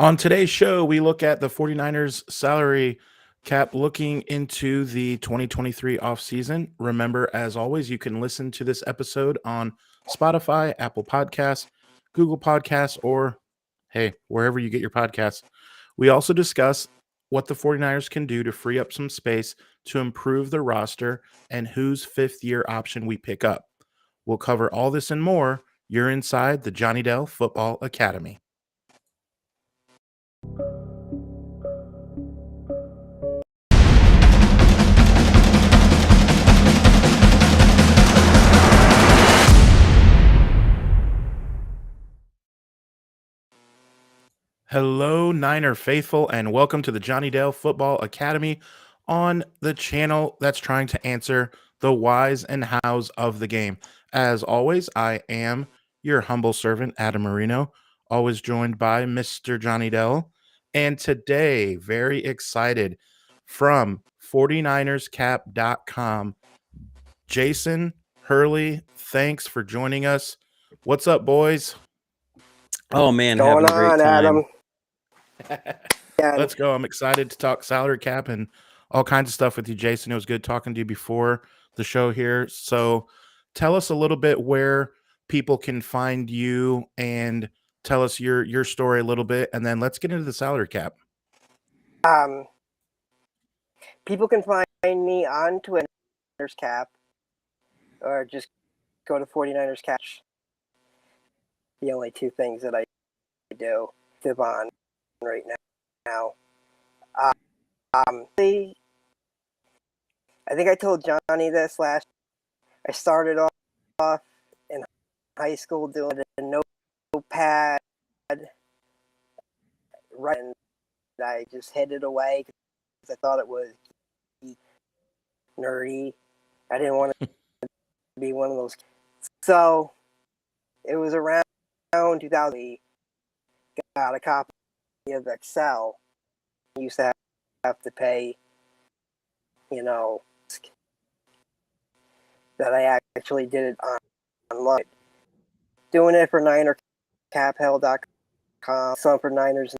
On today's show, we look at the 49ers salary cap looking into the 2023 offseason. Remember, as always, you can listen to this episode on Spotify, Apple Podcasts, Google Podcasts, or hey, wherever you get your podcasts. We also discuss what the 49ers can do to free up some space to improve the roster and whose fifth year option we pick up. We'll cover all this and more. You're inside the Johnny Dell Football Academy. Hello, Niner faithful, and welcome to the Johnny Dale Football Academy on the channel that's trying to answer the whys and hows of the game. As always, I am your humble servant, Adam Marino, always joined by Mr. Johnny Dell. And today, very excited from 49erscap.com, Jason Hurley. Thanks for joining us. What's up, boys? Oh man, Going having a great on, time. Adam? Yeah, Let's go. I'm excited to talk salary cap and all kinds of stuff with you, Jason. It was good talking to you before the show here. So tell us a little bit where people can find you and tell us your story a little bit, and then let's get into the salary cap. people can find me on Twitter's Cap, or just go to 49ers Cap. The only two things that I do live on right now. I think I told Johnny this last. I started off in high school doing a notepad, right, and I just hid it away because I thought it was nerdy. I didn't want to be one of those. So it was around 2000 we got a copy of Excel. I used to have to pay, that I actually did it online. Doing it for NinerCapHell.com, some for Niners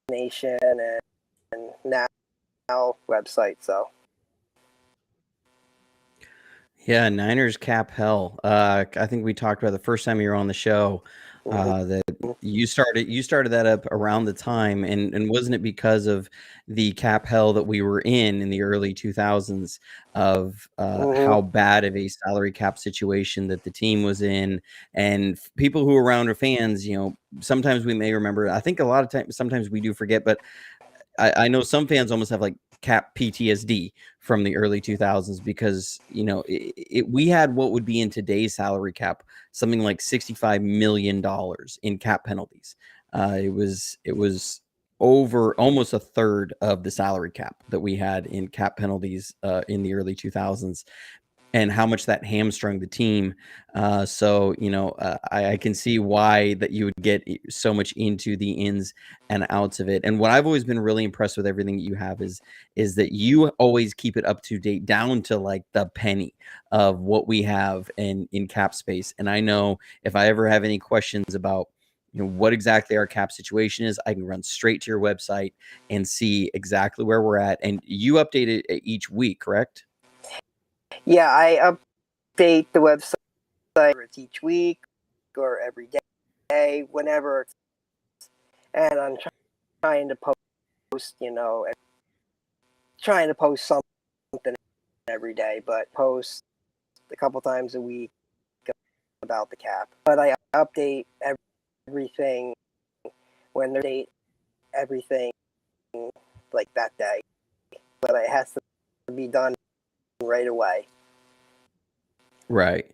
Nation, and now website. So Yeah, Niners Cap Hell. I think we talked about the first time you were on the show that you started that up around the time, and wasn't it because of the cap hell that we were in the early 2000s of how bad of a salary cap situation that the team was in, and people who are around are fans, sometimes we may remember. I think a lot of times, sometimes we do forget, but I know some fans almost have like cap PTSD from the early 2000s because we had what would be in today's salary cap something like $65 million in cap penalties. It was over almost a third of the salary cap that we had in cap penalties in the early 2000s, and how much that hamstrung the team. I can see why that you would get so much into the ins and outs of it. And what I've always been really impressed with everything that you have is that you always keep it up to date down to like the penny of what we have in cap space. And I know if I ever have any questions about what exactly our cap situation is, I can run straight to your website and see exactly where we're at. And you update it each week, correct? Yeah, I update the website. It's each week or every day, whenever. And I'm trying to post, trying to post something every day, but post a couple times a week about the cap. But I update everything when they date everything like that day. But it has to be done right away. Right.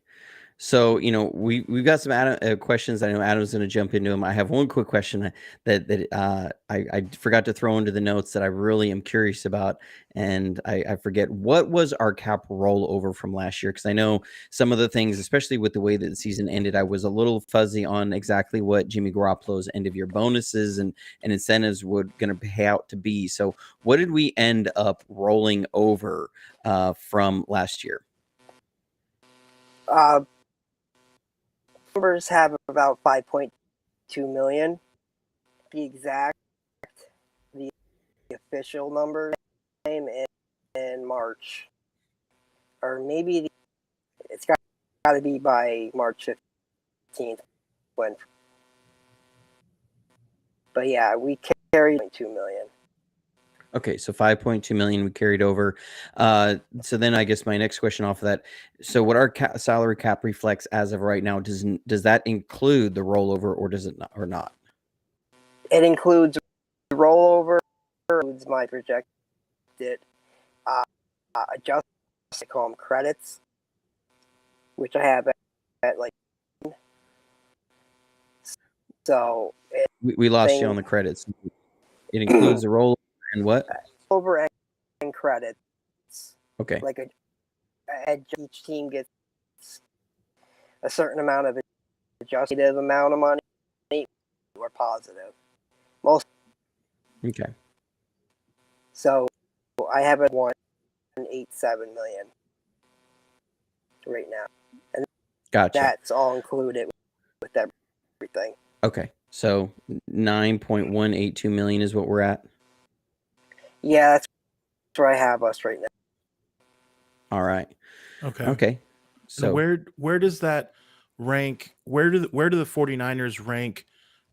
So, we've got some questions. I know Adam's going to jump into them. I have one quick question that I forgot to throw into the notes that I really am curious about, and I forget, what was our cap rollover from last year? Because I know some of the things, especially with the way that the season ended, I was a little fuzzy on exactly what Jimmy Garoppolo's end of year bonuses and incentives were going to pay out to be. So, what did we end up rolling over from last year? Numbers have about 5.2 million, to be exact. official number in March, or maybe it's got to be by March 15th. But yeah, we carried 2 million. Okay, so 5.2 million we carried over. So then I guess my next question off of that. So what our salary cap reflects as of right now, does that include the rollover, or does it not, or not? It includes rollover, includes my projected adjustments, I call them credits, which I have at like. So we lost you on the credits. It includes the rollover and what? Over and credits. Okay. Like each team gets a certain amount of adjusted amount of money or positive. Most. Okay. So I have a 1.87 million right now, and gotcha. That's all included with everything. Okay, so 9.182 million is what we're at. Yeah, that's where I have us right now. All right. Okay. So where does that rank? Where do the 49ers rank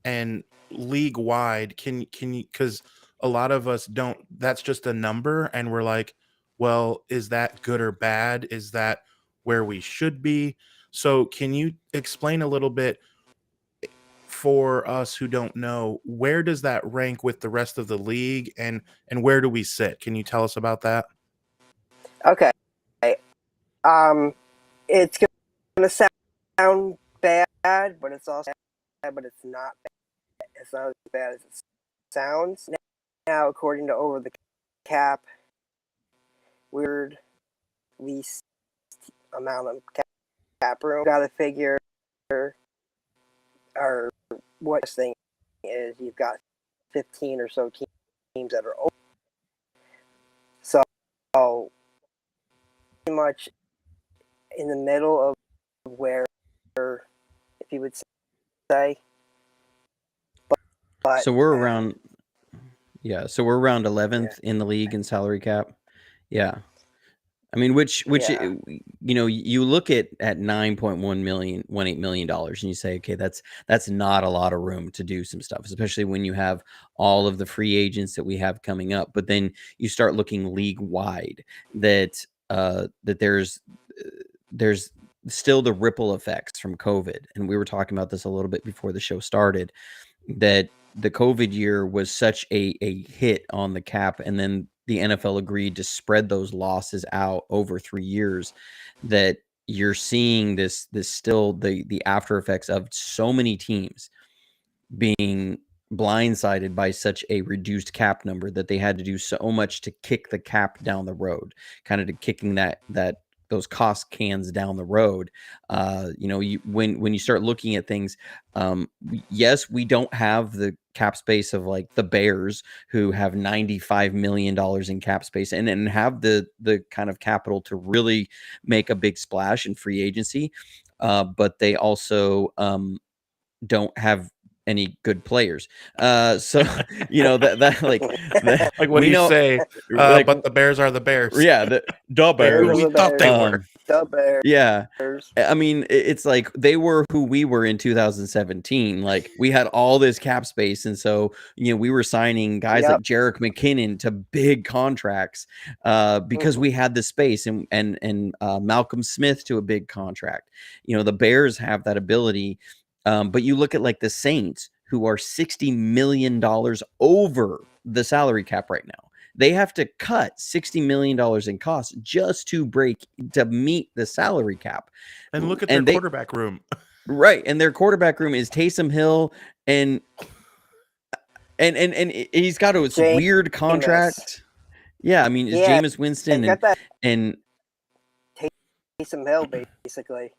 and league wide? Can you, because a lot of us don't, that's just a number and we're like, well, is that good or bad? Is that where we should be? So can you explain a little bit for us who don't know, where does that rank with the rest of the league, and where do we sit? Can you tell us about that? Okay. It's gonna sound bad, but it's also bad, but it's not bad. It's not as bad as it sounds. Now, according to Over the Cap, weird least amount of cap room. Got to figure, or what this thing is, you've got 15 or so teams that are open. So, pretty much in the middle of where, if you would say. But so we're around, so we're around 11th in the league in salary cap. Yeah. I mean, which you look at $9.1 million, $18 million, and you say, okay, that's not a lot of room to do some stuff, especially when you have all of the free agents that we have coming up. But then you start looking league wide that there's still the ripple effects from COVID, and we were talking about this a little bit before the show started, that the COVID year was such a hit on the cap, and then the NFL agreed to spread those losses out over 3 years, that you're seeing this still the after effects of so many teams being blindsided by such a reduced cap number that they had to do so much to kick the cap down the road, kind of to kicking that those cost cans down the road. When you start looking at things, yes, we don't have the cap space of like the Bears, who have $95 million in cap space and have the kind of capital to really make a big splash in free agency. But they also don't have any good players. So that like what do you say? But the Bears are the Bears. Yeah, the Bears. We thought they were. The Bears. Yeah. I mean, it's like they were who we were in 2017. Like we had all this cap space, and so we were signing guys like Jerick McKinnon to big contracts because we had the space, and Malcolm Smith to a big contract. The Bears have that ability. But you look at like the Saints, who are $60 million over the salary cap right now. They have to cut $60 million in costs just to meet the salary cap. And look at their quarterback room. Right. And their quarterback room is Taysom Hill, and he's got a weird contract. Yeah, I mean, it's Jameis Winston and Taysom Hill, basically.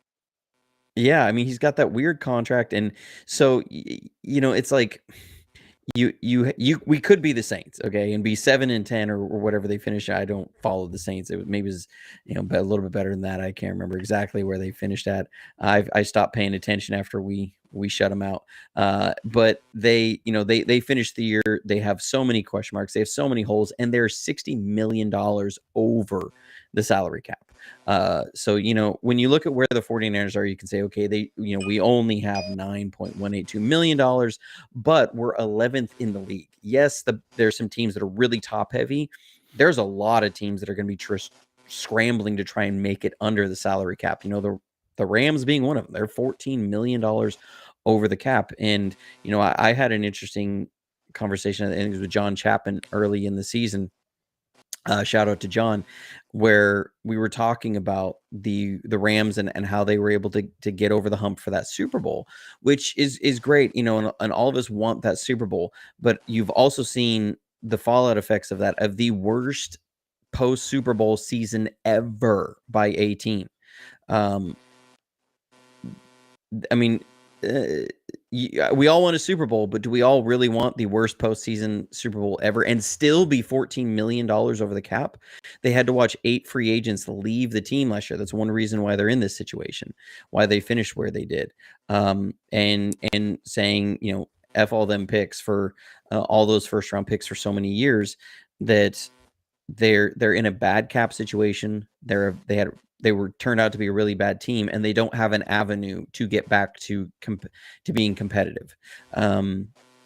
Yeah, I mean, he's got that weird contract, and so it's like we could be the Saints, okay, and be 7-10 or whatever they finish. I don't follow the Saints. It maybe was a little bit better than that. I can't remember exactly where they finished at. I stopped paying attention after we we shut them out. But they finished the year. They have so many question marks. They have so many holes, and they're $60 million over the salary cap. So, when you look at where the 49ers are, you can say, okay, we only have $9.182 million, but we're 11th in the league. Yes, there's some teams that are really top heavy. There's a lot of teams that are going to be scrambling to try and make it under the salary cap. The Rams being one of them. They're $14 million over the cap. And, I had an interesting conversation, I think it was with John Chapman early in the season. Shout out to John, where we were talking about the Rams and how they were able to get over the hump for that Super Bowl, which is great, and all of us want that Super Bowl. But you've also seen the fallout effects of that, of the worst post Super Bowl season ever by a team. I mean, we all want a Super Bowl, but do we all really want the worst postseason Super Bowl ever and still be $14 million over the cap? They had to watch 8 free agents leave the team last year. That's one reason why they're in this situation, why they finished where they did. And saying, F all them picks for all those first round picks for so many years, that they're in a bad cap situation. They were turned out to be a really bad team, and they don't have an avenue to get back to being competitive.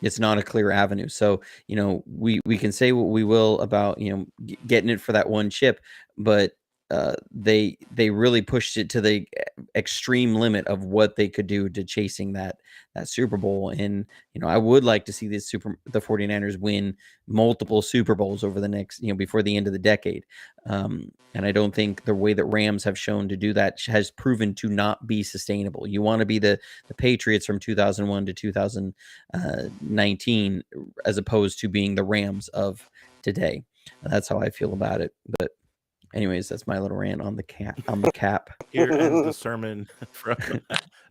It's not a clear avenue. So, we can say what we will about, getting it for that one chip, but they really pushed it to the extreme limit of what they could do to chasing that Super Bowl. And, I would like to see the 49ers win multiple Super Bowls over the next, before the end of the decade. And I don't think the way that Rams have shown to do that has proven to not be sustainable. You want to be the Patriots from 2001 to 2019, as opposed to being the Rams of today. That's how I feel about it. But anyways, that's my little rant on the cap. Here ends the sermon from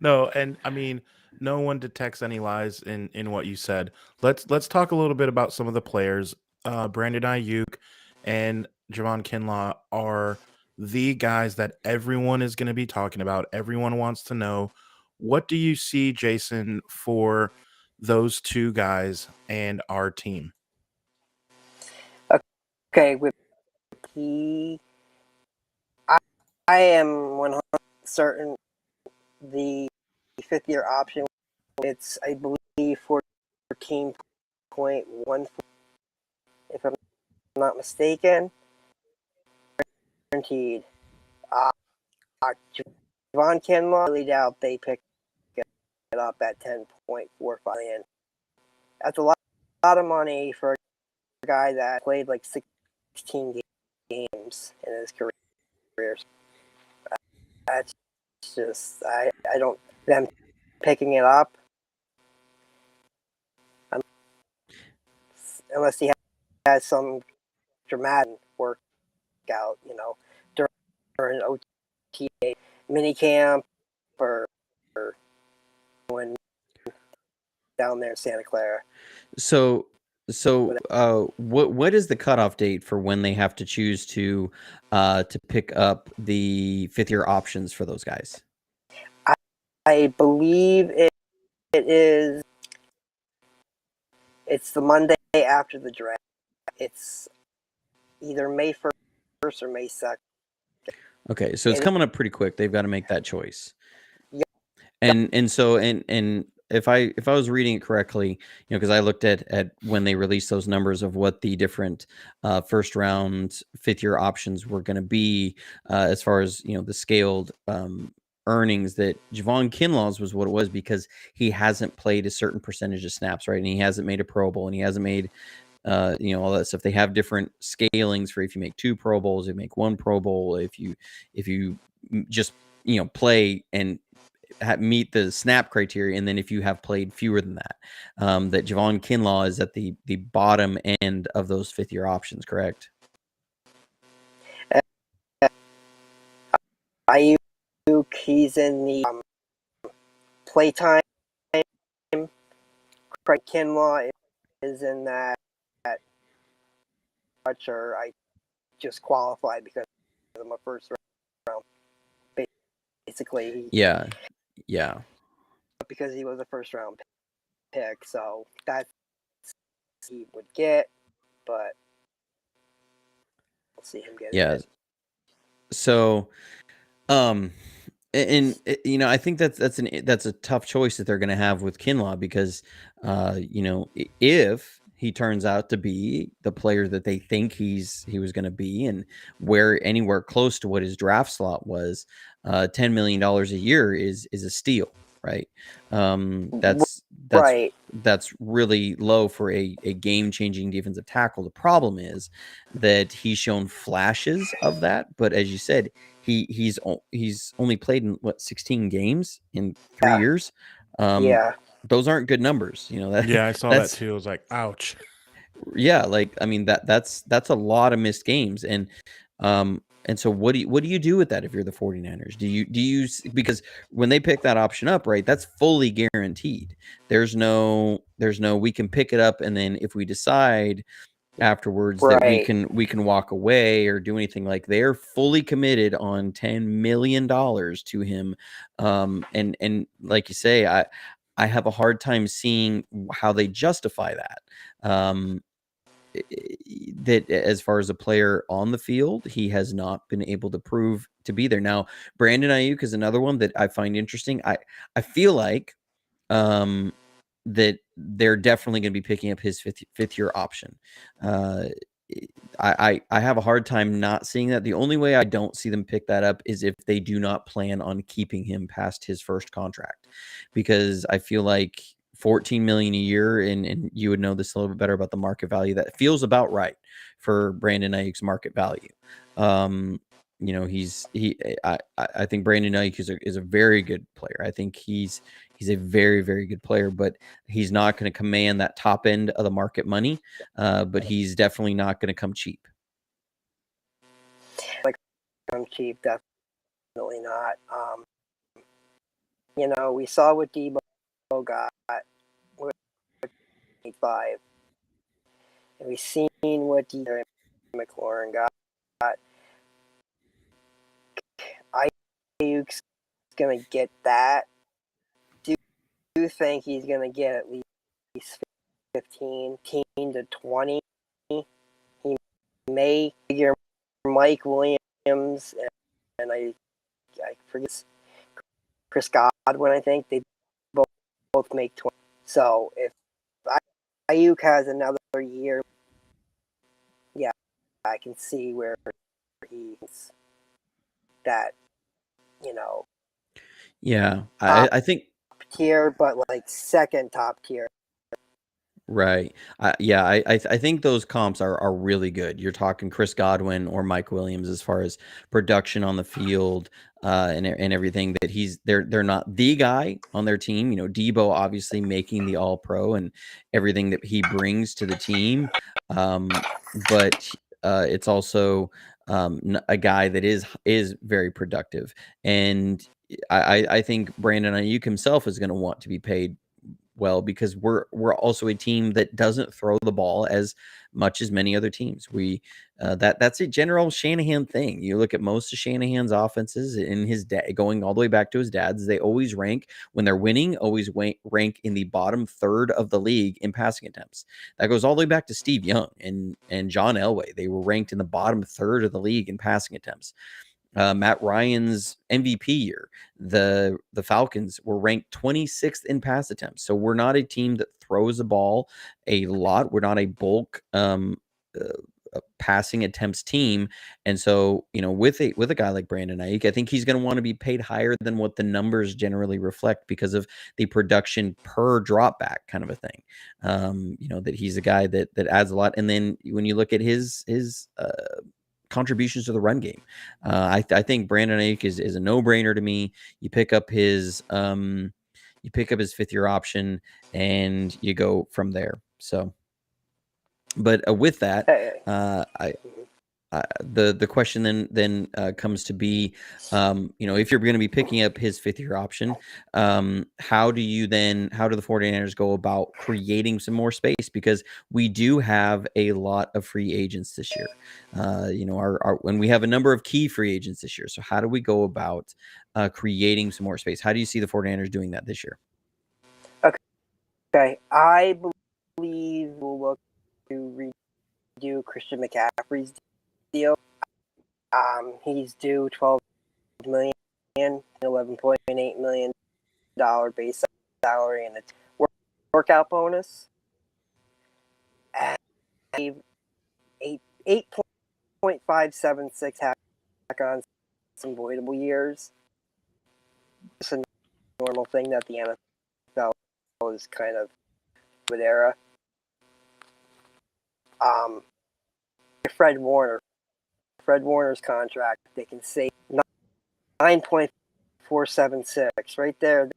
no, and I mean, no one detects any lies in what you said. Let's talk a little bit about some of the players. Brandon Aiyuk and Javon Kinlaw are the guys that everyone is going to be talking about. Everyone wants to know, what do you see, Jason, for those two guys and our team? Okay, with I am 100% certain the 5th-year option. It's, I believe, 14.1, if I'm not mistaken. Guaranteed. Javon Kinlaw, really doubt they picked it up at $10.45 million. That's a lot of money for a guy that played like 16 games in his career. That's just, I don't, them picking it up, unless he has some dramatic workout, during OTA mini camp or when down there in Santa Clara. So what is the cutoff date for when they have to choose to pick up the 5th-year options for those guys? I believe it's the Monday after the draft. It's either May 1st or May 2nd. Okay, so it's coming up pretty quick. They've got to make that choice. Yeah. And so if I was reading it correctly, because I looked at when they released those numbers of what the different first round 5th-year options were going to be, as far as the scaled earnings, that Javon Kinlaw's was what it was, because he hasn't played a certain percentage of snaps, right? And he hasn't made a Pro Bowl, and he hasn't made all that stuff. They have different scalings for if you make 2 Pro Bowls, you make 1 Pro Bowl, if you just play and meet the snap criteria, and then if you have played fewer than that, that Javon Kinlaw is at the bottom end of those 5th-year options, correct? Aiyuk, he's in the playtime. Craig Kinlaw is in that or I just qualified because I'm a first round. Basically, Yeah. because he was a first round pick, so that's he would get, but we'll see him get it. So, and I think that's a tough choice that they're going to have with Kinlaw because, if he turns out to be the player that they think he was going to be, and where anywhere close to what his draft slot was, $10 million a year is a steal, right? That's right. That's really low for a game-changing defensive tackle. The problem is that he's shown flashes of that, but as you said, he's only played in 16 games in 3 years. Those aren't good numbers, that. Yeah, I saw that too. I was like, ouch. Yeah, like I mean that's a lot of missed games, and so what do you do with that if you're the 49ers? Do you because when they pick that option up, right, that's fully guaranteed. There's no we can pick it up, and then if we decide afterwards that we can walk away or do anything, like they're fully committed on $10 million to him, and like you say, I have a hard time seeing how they justify that. That as far as a player on the field, he has not been able to prove to be there. Now, Brandon Aiyuk is another one that I find interesting. I feel like that they're definitely going to be picking up his fifth year option. I have a hard time not seeing that. The only way I don't see them pick that up is if they do not plan on keeping him past his first contract, because I feel like $14 million a year, and you would know this a little bit better about the market value. That feels about right for Brandon Aiyuk's market value. I think Brandon Aiyuk is a very good player. I think he's a very, very good player, but he's not going to command that top end of the market money. But he's definitely not going to come cheap. Come cheap, definitely not. We saw what Debo got with 5, and we've seen what McLaurin got. Aiyuk's gonna get that. Do you think he's gonna get at least 15 to 20? He may figure Mike Williams and I forget Chris Godwin. I think they both make 20. So if Aiyuk has another year, yeah, I can see where he's that. Yeah, I think tier, but like second top tier. Right. I think those comps are really good. You're talking Chris Godwin or Mike Williams as far as production on the field, and everything, that they're not the guy on their team. Debo obviously making the All Pro and everything that he brings to the team, but it's also a guy that is very productive, and I think Brandon Aiyuk himself is going to want to be paid well, because we're also a team that doesn't throw the ball as much as many other teams. That's a general Shanahan thing. You look at most of Shanahan's offenses in his day, going all the way back to his dad's, they always rank, when they're winning, rank in the bottom third of the league in passing attempts. That goes all the way back to Steve Young and John Elway. They were ranked in the bottom third of the league in passing attempts. Matt Ryan's MVP year, the Falcons were ranked 26th in pass attempts. So we're not a team that throws the ball a lot. We're not a bulk passing attempts team. And so, with a guy like Brandon Aiyuk, I think he's going to want to be paid higher than what the numbers generally reflect because of the production per drop back kind of a thing. That he's a guy that adds a lot. And then when you look at his contributions to the run game, I think Brandon Aiyuk is a no-brainer to me. You pick up his 5th year option and you go from there. So, but with that, the question then comes to be, if you're going to be picking up his 5th year option, how do the 49ers go about creating some more space? Because we do have a lot of free agents this year. When we have a number of key free agents this year. So how do we go about creating some more space? How do you see the 49ers doing that this year? Okay, I believe we'll look to redo Christian McCaffrey's deal. He's due $12 million, $11.8 million base salary, and a workout bonus. And 8.576 tack on some voidable years. It's a normal thing that the NFL is kind of with era. Fred Warner's contract, they can save 9.476 right there.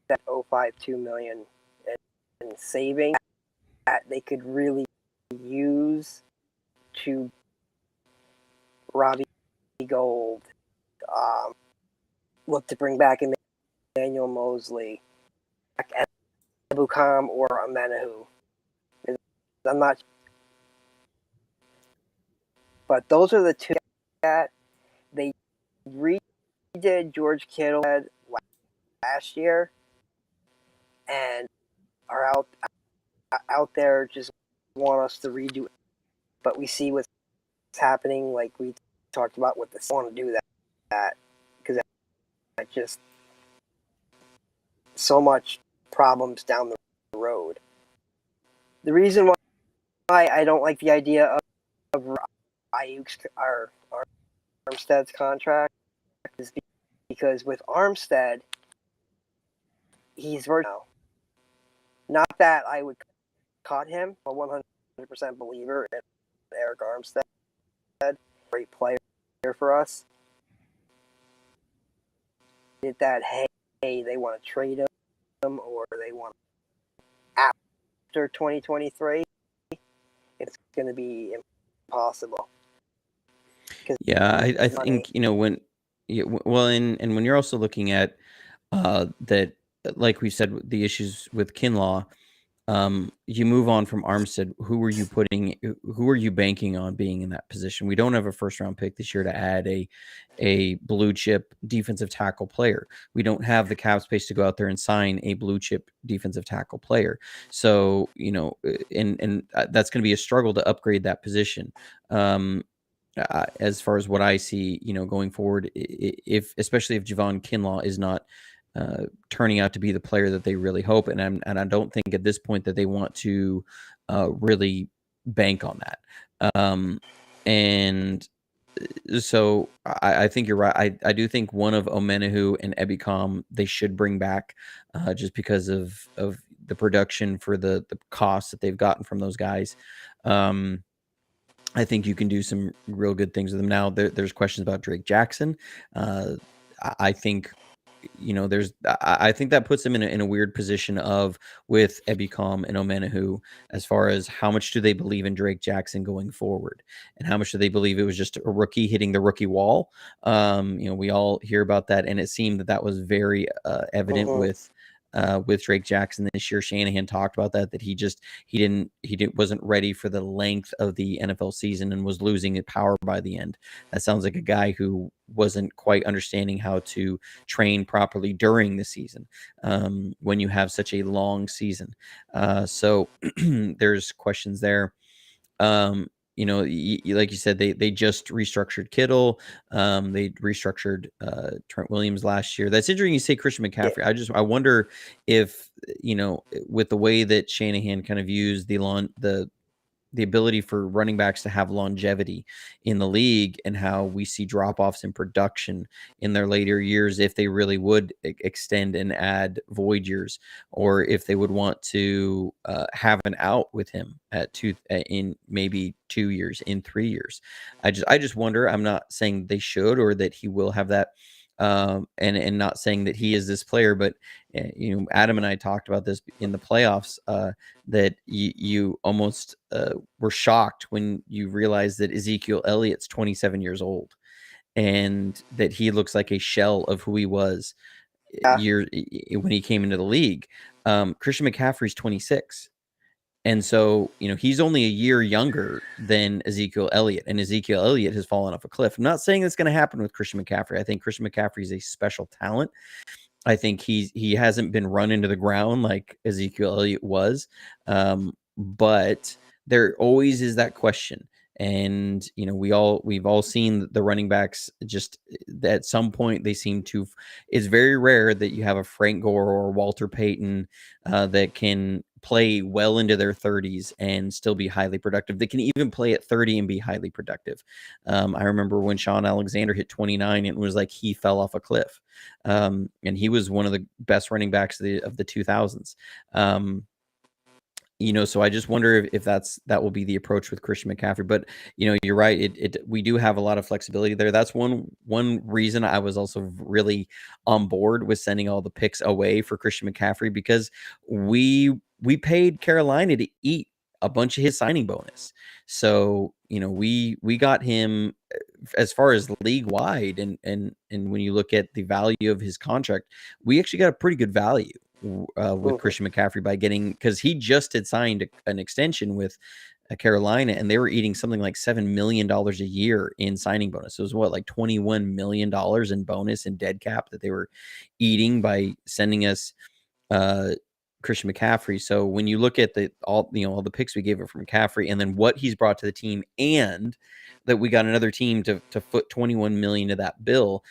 That 0.52 million in saving that they could really use to Robbie Gold, look to bring back Emmanuel Mosley, Ebukam or Amenahu. I'm not, but those are the two that they redid George Kittle last year, and are out there just want us to redo it. But we see what's happening, like we talked about with this. I want to do that because that just so much problems down the road. The reason why I don't like the idea of Aiyuk's our Armstead's contract is because with Armstead, he's versatile. Not that I would cut him, a 100% believer in Eric Armstead, great player for us. Did that? Hey, they want to trade him, or they want after 2023. It's going to be impossible. Yeah, I think when and when you're also looking at that, like we said, the issues with Kinlaw, you move on from Armstead. Who are you banking on being in that position? We don't have a first round pick this year to add a blue chip defensive tackle player. We don't have the cap space to go out there and sign a blue chip defensive tackle player. So, and that's going to be a struggle to upgrade that position. As far as what I see, going forward, especially if Javon Kinlaw is not turning out to be the player that they really hope, and I don't think at this point that they want to really bank on that. And so I think you're right. I do think one of Omenahu and Ebukam they should bring back just because of the production for the costs that they've gotten from those guys. I think you can do some real good things with them. Now there's questions about Drake Jackson. I think I think that puts them in a weird position with Ebukam and Omenahu as far as how much do they believe in Drake Jackson going forward, and how much do they believe it was just a rookie hitting the rookie wall. We all hear about that, and it seemed that was very evident with Drake Jackson this year. Shanahan talked about that he wasn't ready for the length of the NFL season and was losing power by the end. That sounds like a guy who wasn't quite understanding how to train properly during the season when you have such a long season. So there's questions there. Like you said, they just restructured Kittle. They restructured Trent Williams last year. That's interesting you say Christian McCaffrey. I wonder if, with the way that Shanahan kind of used the ability for running backs to have longevity in the league, and how we see drop-offs in production in their later years, if they really would extend and add void years, or if they would want to have an out with him in maybe 2 years, in 3 years. I just wonder. I'm not saying they should or that he will have that. And not saying that he is this player, but Adam and I talked about this in the playoffs, that you almost were shocked when you realized that Ezekiel Elliott's 27 years old, and that he looks like a shell of who he was when he came into the league. Christian McCaffrey's 26. And so, he's only a year younger than Ezekiel Elliott, and Ezekiel Elliott has fallen off a cliff. I'm not saying that's going to happen with Christian McCaffrey. I think Christian McCaffrey is a special talent. I think he hasn't been run into the ground like Ezekiel Elliott was, but there always is that question. And we've all seen the running backs just at some point they seem to. It's very rare that you have a Frank Gore or Walter Payton that can play well into their 30s and still be highly productive. They can even play at 30 and be highly productive. I remember when Sean Alexander hit 29, it was like he fell off a cliff. And he was one of the best running backs of the 2000s. So I just wonder if that will be the approach with Christian McCaffrey. But you're right. We do have a lot of flexibility there. That's one reason I was also really on board with sending all the picks away for Christian McCaffrey, because we paid Carolina to eat a bunch of his signing bonus. So we got him as far as league wide, and when you look at the value of his contract, we actually got a pretty good value with Christian McCaffrey by getting, because he just had signed an extension with Carolina, and they were eating something like $7 million a year in signing bonus. So it was like $21 million in bonus and dead cap that they were eating by sending us Christian McCaffrey. So when you look at all the picks we gave it from McCaffrey, and then what he's brought to the team, and that we got another team to foot 21 million to that bill,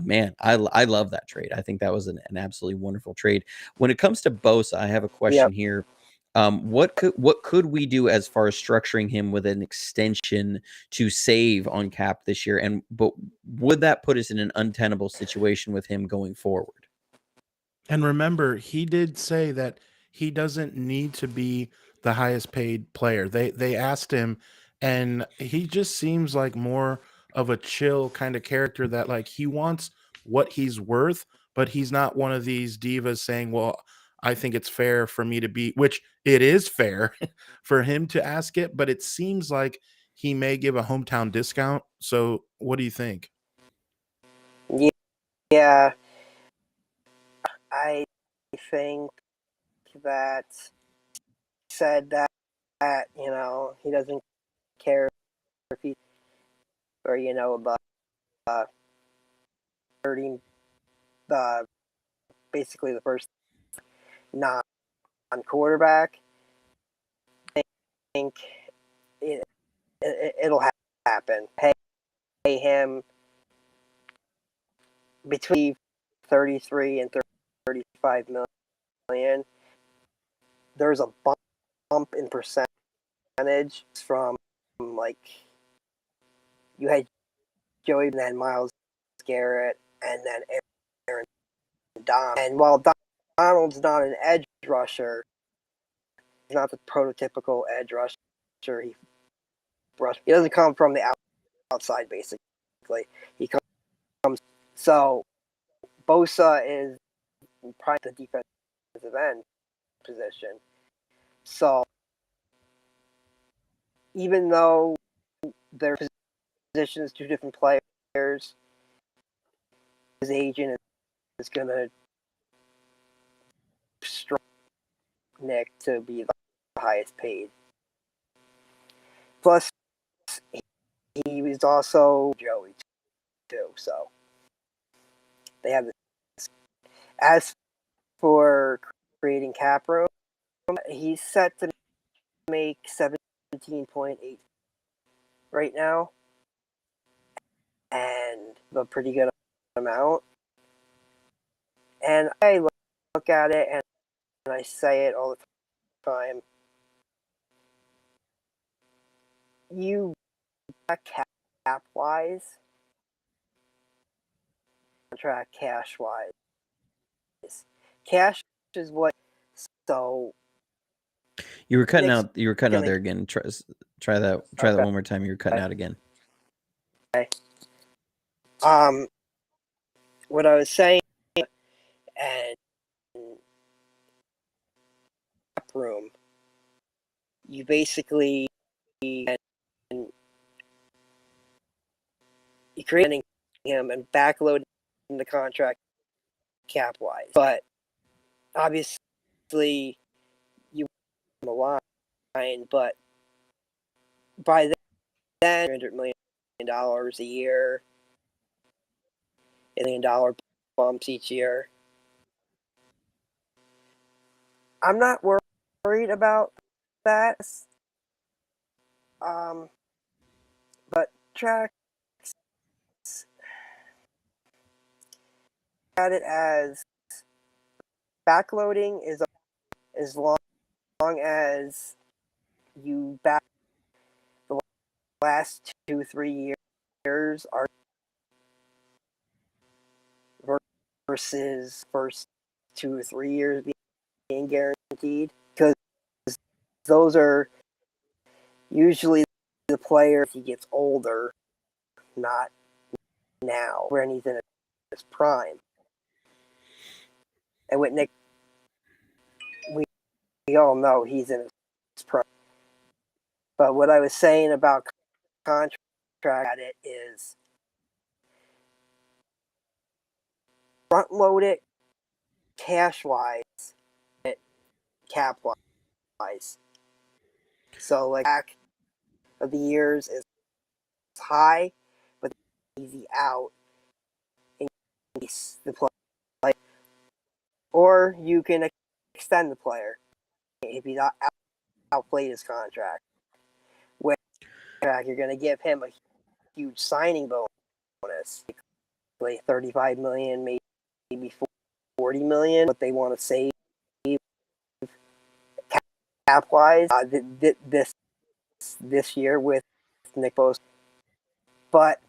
man, I love that trade. I think that was an absolutely wonderful trade. When it comes to Bosa, I have a question here. What could we do as far as structuring him with an extension to save on cap this year? But would that put us in an untenable situation with him going forward? And remember, he did say that he doesn't need to be the highest paid player. They asked him, and he just seems like more of a chill kind of character, that like he wants what he's worth, but he's not one of these divas saying, well, I think it's fair for me to be, which it is fair for him to ask it, but it seems like he may give a hometown discount. So what do you think? Yeah, I think that said that he doesn't care if he or about hurting basically the first non-quarterback. I think it'll happen. Pay him between 33 and 35 million. There's a bump in percentage from like you had Joey and then Myles Garrett and then Aaron Donald. And while Donald's not an edge rusher, he's not the prototypical edge rusher. He doesn't come from the outside, basically. He comes. So Bosa is probably the defensive end position. So even though their positions, two different players, his agent is going to strike Nick to be the highest paid. Plus, he was also Joey too. So they have this. As for creating cap room, he's set to make 17.8 right now, and a pretty good amount. And I look at it and I say it all the time. You cap wise, contract cash wise. Cash is what. So you were cutting out. You were cutting out there again. Try that. Try that one more time. You were cutting out again. Okay. What I was saying, and room, you basically you're creating him and backloading the contract cap wise, but obviously you the line, but by then $300 million a year, $1 million bumps each year. I'm not worried about that. But Trax had it as backloading is as long as you back the last 2-3 years are versus first 2 or 3 years being guaranteed, because those are usually the player if he gets older, not now when he's in his prime. And with Nick, we all know he's in his prime. But what I was saying about contract at it is front load it cash wise, cap wise. So like back of the years is high, but easy out in case the play, or you can extend the player if he's outplayed his contract. With you're going to give him a huge signing bonus, like 35 million, maybe 40 million. What they want to save cap wise this year with Nick Bosa, but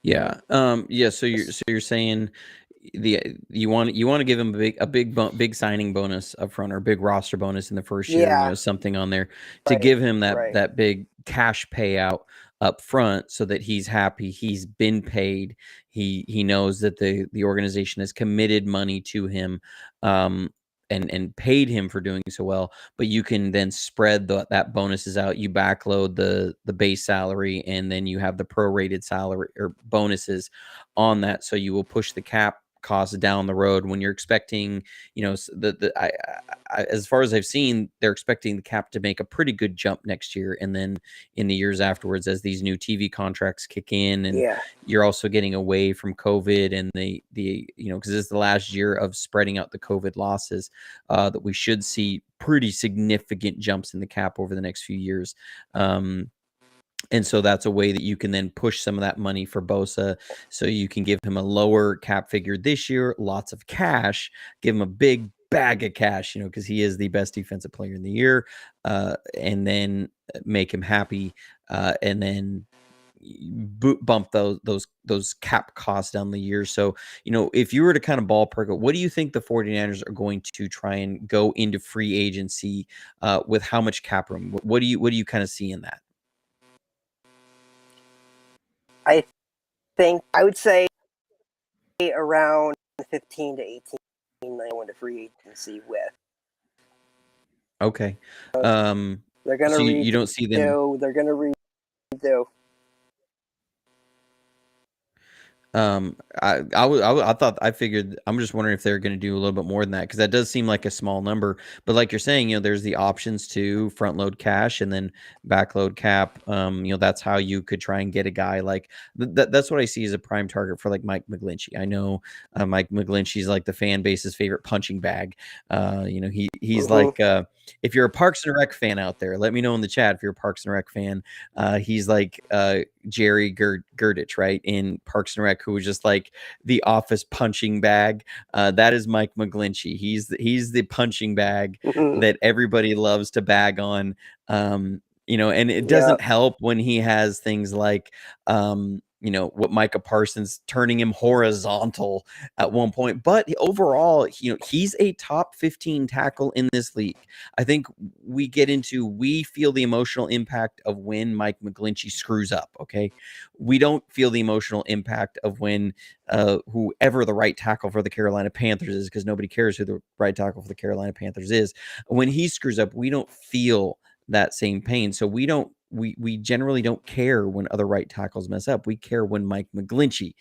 Yeah. Yeah. So you're saying you want to give him a big signing bonus up front, or a big roster bonus in the first year. yeah, Something on there to right, give him right. that big cash payout up front, so that he's happy. He's been paid. He knows that the organization has committed money to him. And paid him for doing so well, but you can then spread that bonuses out. You backload the base salary, and then you have the prorated salary or bonuses on that. So you will push the cap costs down the road when you're expecting, as far as I've seen, they're expecting the cap to make a pretty good jump next year, and then in the years afterwards, as these new TV contracts kick in, and you're also getting away from COVID, and the because it's the last year of spreading out the COVID losses, that we should see pretty significant jumps in the cap over the next few years. And so that's a way that you can then push some of that money for Bosa. So you can give him a lower cap figure this year, lots of cash, give him a big bag of cash, because he is the best defensive player in the year, and then make him happy, and then bump those cap costs down the year. So, if you were to kind of ballpark it, what do you think the 49ers are going to try and go into free agency with how much cap room? What do you kind of see in that? I think I would say around 15 to 18 million to free agency with. Okay. They're going to so you don't see them. They're going to redo. I figured, I'm just wondering if they're going to do a little bit more than that, because that does seem like a small number. But like you're saying, there's the options to front load cash and then backload cap. That's how you could try and get a guy like that's what I see as a prime target for like Mike McGlinchey. I know Mike McGlinchey's like the fan base's favorite punching bag. He's like, if you're a Parks and Rec fan out there, let me know in the chat if you're a Parks and Rec fan. He's like Jerry Gurditch, right, in Parks and Rec, who was just like the office punching bag. That is Mike McGlinchey. He's the punching bag that everybody loves to bag on. And it doesn't help when he has things like what Micah Parsons turning him horizontal at one point. But overall, he's a top 15 tackle in this league. I think we feel the emotional impact of when Mike McGlinchey screws up, okay? We don't feel the emotional impact of when whoever the right tackle for the Carolina Panthers is, because nobody cares who the right tackle for the Carolina Panthers is. When he screws up, we don't feel that same pain. So we generally don't care when other right tackles mess up. We care when Mike McGlinchey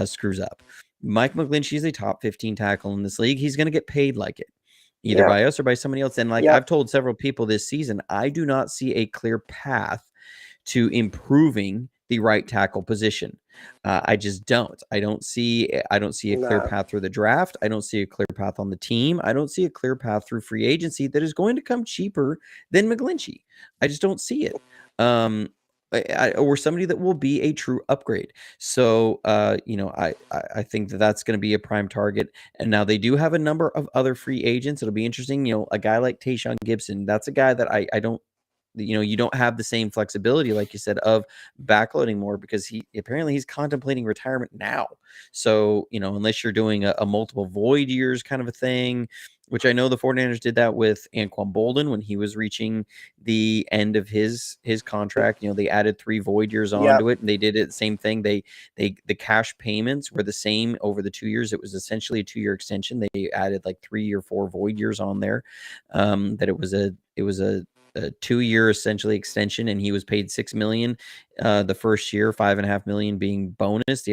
screws up. Mike McGlinchey is a top 15 tackle in this league. He's going to get paid like it, either by us or by somebody else. And I've told several people this season, I do not see a clear path to improving the right tackle position. I just don't. I don't see a clear No. path through the draft. I don't see a clear path on the team. I don't see a clear path through free agency that is going to come cheaper than McGlinchey. I just don't see it. Or somebody that will be a true upgrade. So, I think that that's going to be a prime target. And now they do have a number of other free agents. It'll be interesting. A guy like Tayshaun Gibson, that's a guy that I don't, you don't have the same flexibility, like you said, of backloading more because he's contemplating retirement now. So, unless you're doing a multiple void years kind of a thing, which I know the 49ers did that with Anquan Bolden when he was reaching the end of his contract. They added 3 void years onto it, and they did it the same thing. The cash payments were the same over the 2 years. It was essentially a 2-year extension. They added like 3 or 4 void years on there. That it was a 2-year essentially extension, and he was paid $6 million the first year, $5.5 million being bonus.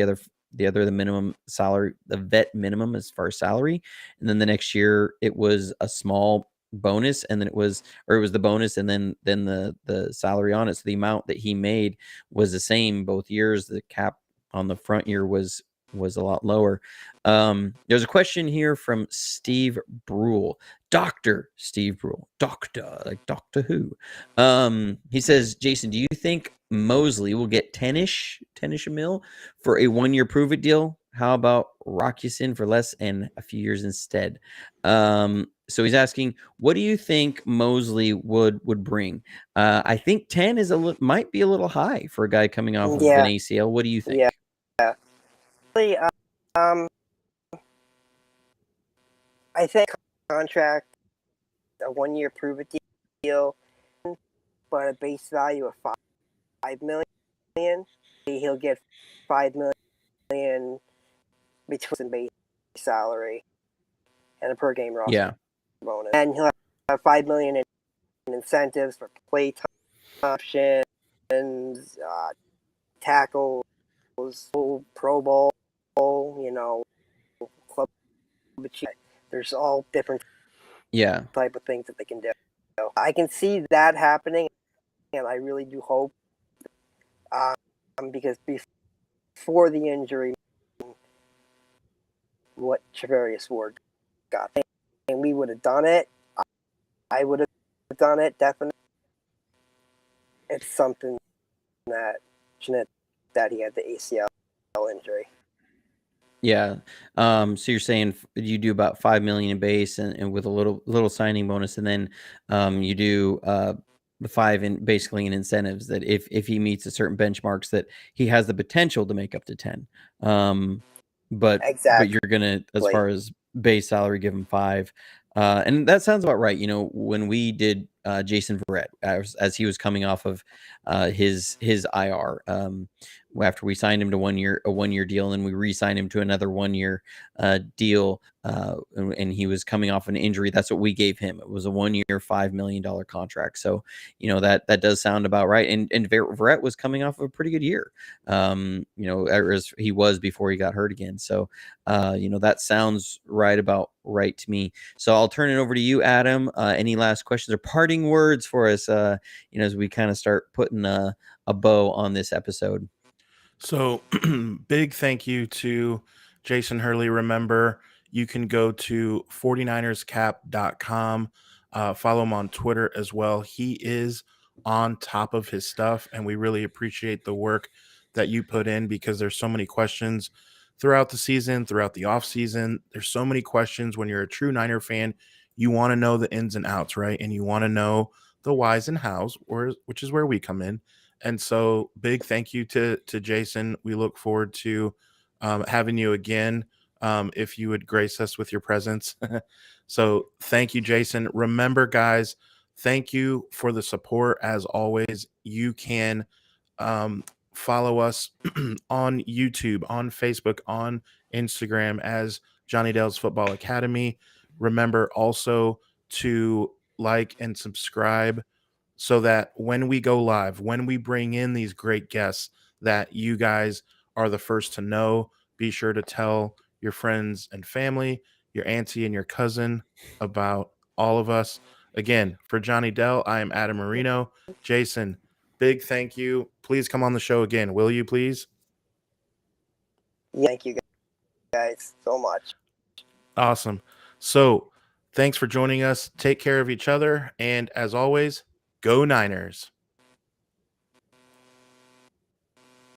The minimum salary, the vet minimum as far as salary, and then the next year it was a small bonus, and then it was the bonus, and then the salary on it. So the amount that he made was the same both years. The cap on the front year was a lot lower. There's a question here from Steve Brule, Dr. Steve Brule, Doctor, like Doctor Who. He says, Jason, do you think Mosley will get 10-ish a mil for a 1-year prove it deal? How about Rockison for less and a few years instead? So he's asking, what do you think Mosley would bring? I think 10 might be a little high for a guy coming off of an ACL. What do you think? Yeah. Really, I think contract, a 1-year prove it deal, but a base value of $5 million. He'll get $5 million between base salary and a per game roster bonus, and he'll have $5 million in incentives for play time options, tackles, Pro Bowl, club. There's all different type of things that they can do. So I can see that happening, and I really do hope, because before the injury, what Charvarius Ward got, and we would have done it. I would have done it, definitely. It's something that he had the ACL injury. Yeah. So you're saying you do about $5 million in base and with a little signing bonus, and then you do the 5 in basically in incentives that if he meets a certain benchmarks that he has the potential to make up to 10. But you're gonna, as far as base salary, give him 5. And that sounds about right. When we did Jason Verrett as he was coming off of his IR, after we signed him to a 1-year deal, and we re-signed him to another 1-year deal, and he was coming off an injury. That's what we gave him. It was a 1-year, $5 million contract. So that does sound about right. And Verrett was coming off of a pretty good year. As he was before he got hurt again. So that sounds right to me. So I'll turn it over to you, Adam. Any last questions or parting words for us, as we kind of start putting a bow on this episode? So big thank you to Jason Hurley. Remember, you can go to 49erscap.com. Follow him on Twitter as well. He is on top of his stuff, and we really appreciate the work that you put in, because there's so many questions throughout the season, throughout the off season. There's so many questions. When you're a true Niner fan, you want to know the ins and outs, right? And you want to know the whys and hows, which is where we come in. And so big thank you to Jason. We look forward to having you again, if you would grace us with your presence. So thank you, Jason. Remember, guys, thank you for the support. As always, you can follow us on YouTube, on Facebook, on Instagram as Johnny Dale's Football Academy. Remember also to like and subscribe, so that when we go live, when we bring in these great guests, that you guys are the first to know. Be sure to tell your friends and family, your auntie and your cousin about all of us. Again, for Johnny Dell, I am Adam Marino. Jason, big thank you. Please come on the show again. Will you please? Yeah, thank you guys so much. Awesome. So thanks for joining us. Take care of each other. And as always, go Niners.